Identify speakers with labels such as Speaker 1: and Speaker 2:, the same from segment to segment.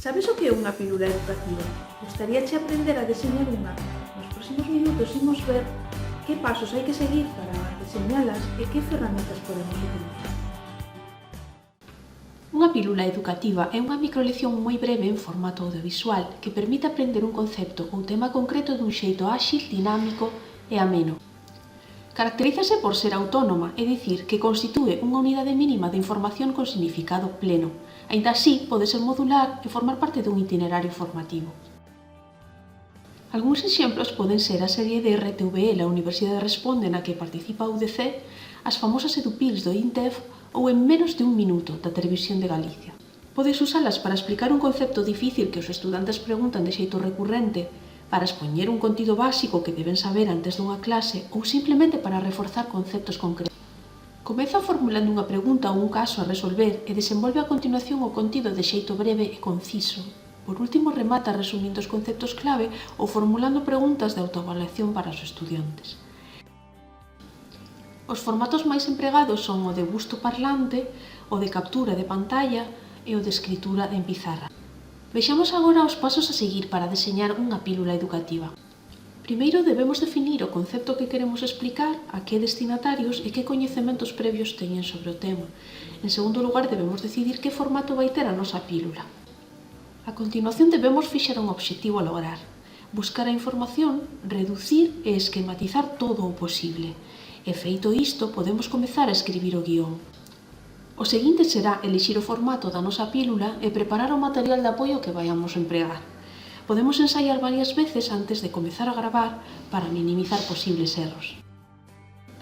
Speaker 1: Sabes o que é unha pílula educativa? Gustaríache aprender a deseñar unha? Nos próximos minutos imos ver que pasos hai que seguir para deseñalas e que ferramentas podemos utilizar.
Speaker 2: Unha pílula educativa é unha microlección moi breve en formato audiovisual que permite aprender un concepto ou tema concreto dun xeito áxil, dinámico e ameno. Caracterízase por ser autónoma, é dicir, que constitúe unha unidade mínima de información con significado pleno. Aínda así, pode ser modular e formar parte dun itinerario formativo. Algúns exemplos poden ser a serie de RTVE La Universidade Responde na que participa a UDC, as famosas edupils do INTEF ou En menos de un minuto, da Televisión de Galicia. Podes usalas para explicar un concepto difícil que os estudantes preguntan de xeito recurrente, para expoñer un contido básico que deben saber antes dunha clase ou simplemente para reforzar conceptos concretos. Comeza formulando unha pregunta ou un caso a resolver e desenvolve a continuación o contido de xeito breve e conciso. Por último, remata resumindo os conceptos clave ou formulando preguntas de autoavaliación para os estudiantes. Os formatos máis empregados son o de busto parlante, o de captura de pantalla e o de escritura en pizarra. Vexamos agora os pasos a seguir para deseñar unha pílula educativa. Primeiro debemos definir o concepto que queremos explicar, a que destinatarios e que coñecementos previos teñen sobre o tema. En segundo lugar, debemos decidir que formato vai ter a nosa pílula. A continuación debemos fixar un obxectivo a lograr, buscar a información, reducir e esquematizar todo o posible. E feito isto, podemos comezar a escribir o guión. O seguinte será elixir o formato da nosa pílula e preparar o material de apoio que vayamos a empregar. Podemos ensaiar varias veces antes de comezar a gravar para minimizar posibles erros.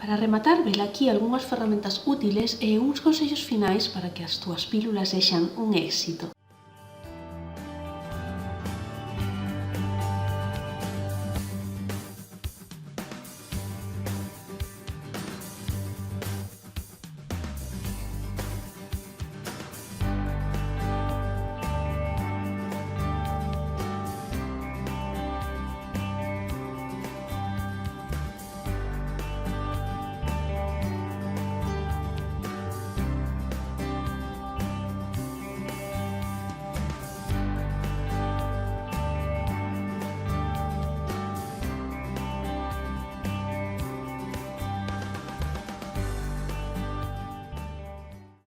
Speaker 2: Para rematar, vela aquí algunhas ferramentas útiles e uns consellos finais para que as túas pílulas sexan un éxito.